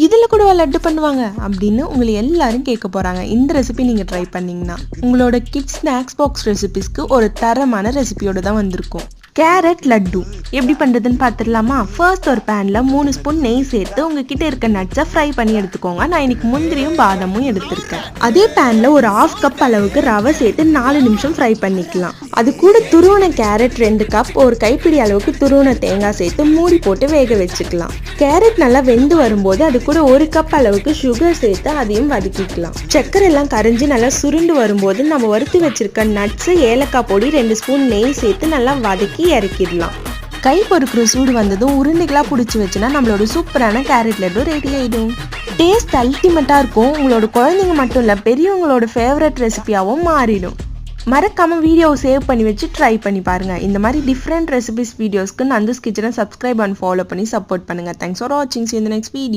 இதில் கூட லட்டு பண்ணுவாங்க அப்படின்னு உங்களை எல்லாரும் கேட்க போகிறாங்க. இந்த ரெசிபி நீங்கள் ட்ரை பண்ணிங்கன்னா உங்களோட கிட்ஸ் ஸ்நாக்ஸ் பாக்ஸ் ரெசிபிஸ்க்கு ஒரு தரமான ரெசிபியோடு தான் வந்திருக்கும். கேரட் லட்டு எப்படி பண்ணுறதுன்னு பார்த்துடலாமா? ஃபர்ஸ்ட் ஒரு பேனில் 3 ஸ்பூன் நெய் சேர்த்து உங்ககிட்ட இருக்க நட்ஸை ஃப்ரை பண்ணி எடுத்துக்கோங்க. நான் இன்னைக்கு முந்திரியும் பாதமும் எடுத்திருக்கேன். அதே பேனில் ஒரு 1/2 கப் அளவுக்கு ரவை சேர்த்து 4 நிமிஷம் ஃப்ரை பண்ணிக்கலாம். அது கூட துருவன கேரட் 2 கப், ஒரு கைப்பிடி அளவுக்கு துருவன தேங்காய் சேர்த்து மூடி போட்டு வேக வச்சுக்கலாம். கேரட் நல்லா வெந்து வரும்போது அது கூட 1 கப் அளவுக்கு சுகர் சேர்த்து அதையும் வதக்கிக்கலாம். சர்க்கரை எல்லாம் கரைஞ்சி நல்லா சுருண்டு வரும்போது நம்ம வறுத்து வச்சிருக்க நட்ஸு, ஏலக்காய் பொடி, 2 ஸ்பூன் நெய் சேர்த்து நல்லா வதக்கி இறக்கிடலாம். கை பொறுக்கிற சூடு வந்ததும் உருண்டைகளாக பிடிச்சி வச்சுன்னா நம்மளோட சூப்பரான கேரட் லட்டு ரெடி ஆகிடும். டேஸ்ட் அல்டிமேட்டாக இருக்கும். உங்களோட குழந்தைங்க மட்டும் இல்லை, பெரியவங்களோட ஃபேவரட் ரெசிபியாகவும் மாறிடும். மறக்காமல் வீடியோவை சேவ் பண்ணி வச்சு ட்ரை பண்ணி பாருங்கள். இந்த மாதிரி டிஃப்ரெண்ட் ரெசிபிஸ் வீடியோஸ்க்கு நந்தூஸ் கிச்சனை சப்ஸ்கிரைப் அண்ட் ஃபாலோ பண்ணி சப்போர்ட் பண்ணுங்கள். தேங்க்ஸ் ஃபார் வாட்சிங். See you in the next video.